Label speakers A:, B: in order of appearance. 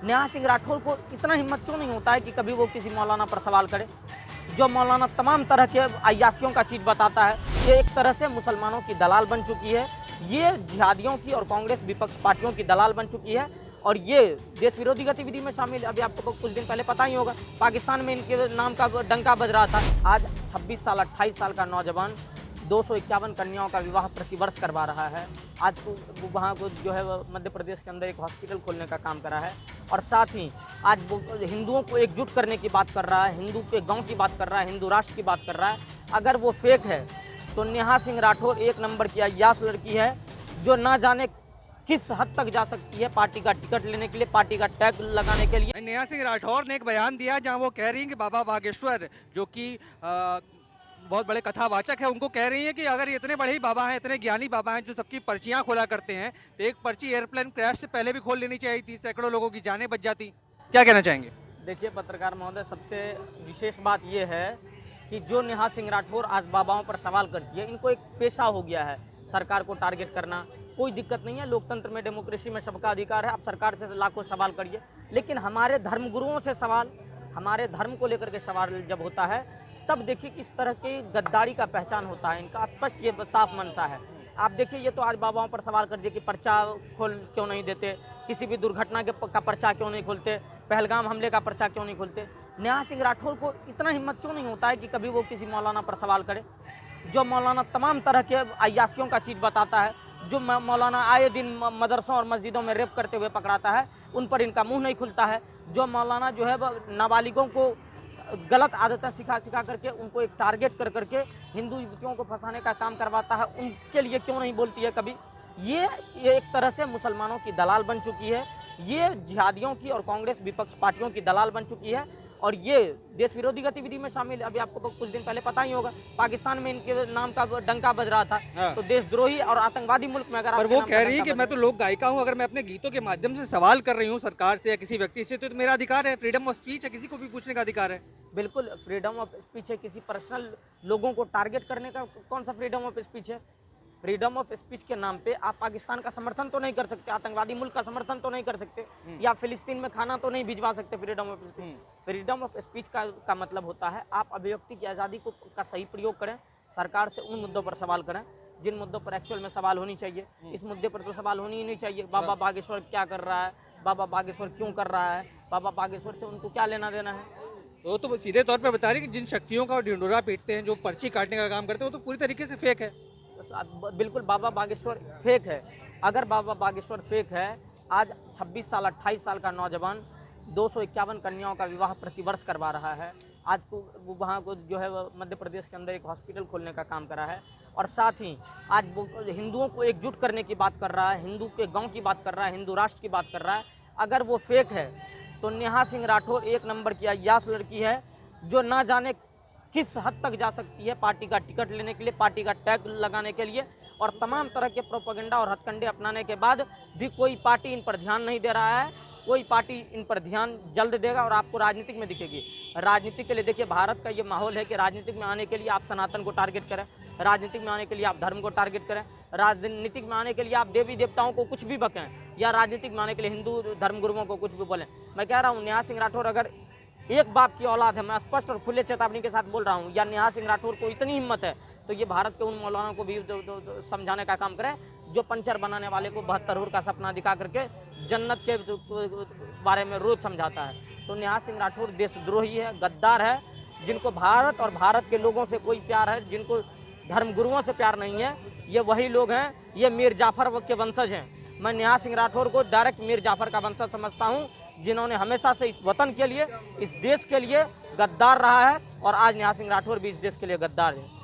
A: नेहा सिंह राठौर को इतना हिम्मत क्यों नहीं होता है कि कभी वो किसी मौलाना पर सवाल करे, जो मौलाना तमाम तरह के अय्यासियों का चीज बताता है। ये एक तरह से मुसलमानों की दलाल बन चुकी है, ये जिहादियों की और कांग्रेस विपक्ष पार्टियों की दलाल बन चुकी है, और ये देश विरोधी गतिविधि में शामिल है। अभी आपको कुछ दिन पहले पता ही होगा, पाकिस्तान में इनके नाम का डंका बज रहा था। आज 26 साल 28 साल का नौजवान 251 कन्याओं का विवाह प्रतिवर्ष करवा रहा है। आज वहाँ को जो है मध्य प्रदेश के अंदर एक हॉस्पिटल खोलने का काम करा है, और साथ ही आज वो हिंदुओं को एकजुट करने की बात कर रहा है, हिंदू के गांव की बात कर रहा है, हिंदू राष्ट्र की बात कर रहा है। अगर वो फेक है तो नेहा सिंह राठौर एक नंबर की अय्यास लड़की है, जो ना जाने किस हद तक जा सकती है पार्टी का टिकट लेने के लिए, पार्टी का टैग लगाने के लिए।
B: नेहा सिंह राठौर ने एक बयान दिया जहां वो कह रही हैं कि बाबा बागेश्वर जो कि बहुत बड़े कथावाचक है, उनको कह रही हैं कि अगर ये इतने बड़े ही बाबा हैं, इतने ज्ञानी बाबा हैं जो सबकी पर्चियां खोला करते हैं, तो एक पर्ची एयरप्लेन क्रैश से पहले भी खोल लेनी चाहिए थी, सैकड़ों लोगों की जानें बच जाती। क्या कहना चाहेंगे?
A: देखिए पत्रकार महोदय, सबसे विशेष बात यह है कि जो नेहा सिंह राठौर आज बाबाओं पर सवाल करती है, इनको एक पेशा हो गया है सरकार को टारगेट करना। कोई दिक्कत नहीं है, लोकतंत्र में, डेमोक्रेसी में सबका अधिकार है, आप सरकार से लाखों सवाल करिए, लेकिन हमारे धर्मगुरुओं से सवाल, हमारे धर्म को लेकर के सवाल जब होता है, तब देखिए किस तरह की गद्दारी का पहचान होता है। इनका स्पष्ट ये साफ मंशा है। आप देखिए, ये तो आज बाबाओं पर सवाल कर दिए कि पर्चा खोल क्यों नहीं देते, किसी भी दुर्घटना का पर्चा क्यों नहीं खोलते, पहलगाम हमले का पर्चा क्यों नहीं खोलते। नेहा सिंह राठौर को इतना हिम्मत क्यों नहीं होता है कि कभी वो किसी मौलाना पर सवाल करे, जो मौलाना तमाम तरह के अय्यासियों का चीज बताता है, जो मौलाना आए दिन मदरसों और मस्जिदों में रेप करते हुए पकड़ाता है, उन पर इनका मुंह नहीं खुलता है। जो मौलाना जो है नाबालिगों को गलत आदतें सिखा करके उनको एक टारगेट कर करके हिंदू युवतियों को फंसाने का काम करवाता है, उनके लिए क्यों नहीं बोलती है कभी। ये एक तरह से मुसलमानों की दलाल बन चुकी है, ये जिहादियों की और कांग्रेस विपक्ष पार्टियों की दलाल बन चुकी है, और ये देश विरोधी गतिविधि में शामिल है। अभी आपको कुछ दिन पहले पता ही होगा, पाकिस्तान में इनके नाम का डंका बज रहा था।
B: हाँ।
A: तो देशद्रोही और आतंकवादी मुल्क में अगर
B: पर वो कह रही है कि मैं तो लोक गायिका हूं, अगर मैं अपने गीतों के माध्यम से सवाल कर रही हूं सरकार से या किसी व्यक्ति से, तो मेरा अधिकार है, फ्रीडम ऑफ स्पीच है, किसी को भी पूछने का अधिकार है।
A: बिल्कुल फ्रीडम ऑफ स्पीच है, किसी पर्सनल लोगों को टारगेट करने का कौन सा फ्रीडम ऑफ स्पीच है। फ्रीडम ऑफ स्पीच के नाम पे आप पाकिस्तान का समर्थन तो नहीं कर सकते, आतंकवादी मुल्क का समर्थन तो नहीं कर सकते, या फिलिस्तीन में खाना तो नहीं भिजवा सकते। Freedom of speech, freedom of speech का मतलब होता है आप अभिव्यक्ति की आज़ादी को का सही प्रयोग करें, सरकार से उन मुद्दों पर सवाल करें जिन मुद्दों पर एक्चुअल में सवाल होनी चाहिए। इस मुद्दे पर तो सवाल होनी ही नहीं चाहिए। बाबा बागेश्वर क्या कर रहा है, बाबा बागेश्वर क्यों कर रहा है, बाबा बागेश्वर से उनको क्या लेना देना है।
B: तो सीधे तौर पे बता रही कि जिन शक्तियों का ढिंडोरा पीटते हैं, जो पर्ची काटने का काम करते हैं, वो तो पूरी तरीके से फेक है।
A: बिल्कुल बाबा बागेश्वर फेक है। अगर बाबा बागेश्वर फेक है, आज 26 साल 28 साल का नौजवान 251 कन्याओं का विवाह प्रतिवर्ष करवा रहा है। आज वहाँ को जो है मध्य प्रदेश के अंदर एक हॉस्पिटल खोलने का काम करा है, और साथ ही आज वो हिंदुओं को एकजुट करने की बात कर रहा है, हिंदू के गांव की बात कर रहा है, हिंदू राष्ट्र की बात कर रहा है। अगर वो फेक है तो नेहा सिंह राठौर एक नंबर की अय्यास लड़की है, जो ना जाने किस हद तक जा सकती है पार्टी का टिकट लेने के लिए, पार्टी का टैग लगाने के लिए, और तमाम तरह के प्रोपेगेंडा और हथकंडे अपनाने के बाद भी कोई पार्टी इन पर ध्यान नहीं दे रहा है। कोई पार्टी इन पर ध्यान जल्द देगा और आपको राजनीतिक में दिखेगी। राजनीतिक के लिए देखिए, भारत का ये माहौल है कि राजनीतिक में आने के लिए आप सनातन को टारगेट करें, राजनीतिक में आने के लिए आप धर्म को टारगेट करें, राजनीतिक में आने के लिए आप देवी देवताओं को कुछ भी बकें, या राजनीतिक में आने के लिए हिंदू धर्मगुरुओं को कुछ भी बोलें। मैं कह रहा हूँ, नेहा सिंह राठौर अगर एक बाप की औलाद है, मैं स्पष्ट और खुले चेतावनी के साथ बोल रहा हूँ, या नेहा सिंह राठौर को इतनी हिम्मत है, तो ये भारत के उन मौलाना को भी समझाने का काम करें जो पंचर बनाने वाले को 72 का सपना दिखा करके जन्नत के बारे में रोज समझाता है। तो नेहा सिंह राठौर देशद्रोही है, गद्दार है, जिनको भारत और भारत के लोगों से कोई प्यार है, जिनको धर्मगुरुओं से प्यार नहीं है, ये वही लोग हैं, ये मीर जाफर के वंशज हैं। मैं नेहा सिंह राठौर को डायरेक्ट मीर जाफर का वंशज समझता हूँ, जिन्होंने हमेशा से इस वतन के लिए, इस देश के लिए गद्दार रहा है, और आज नेहा सिंह राठौर भी इस देश के लिए गद्दार है।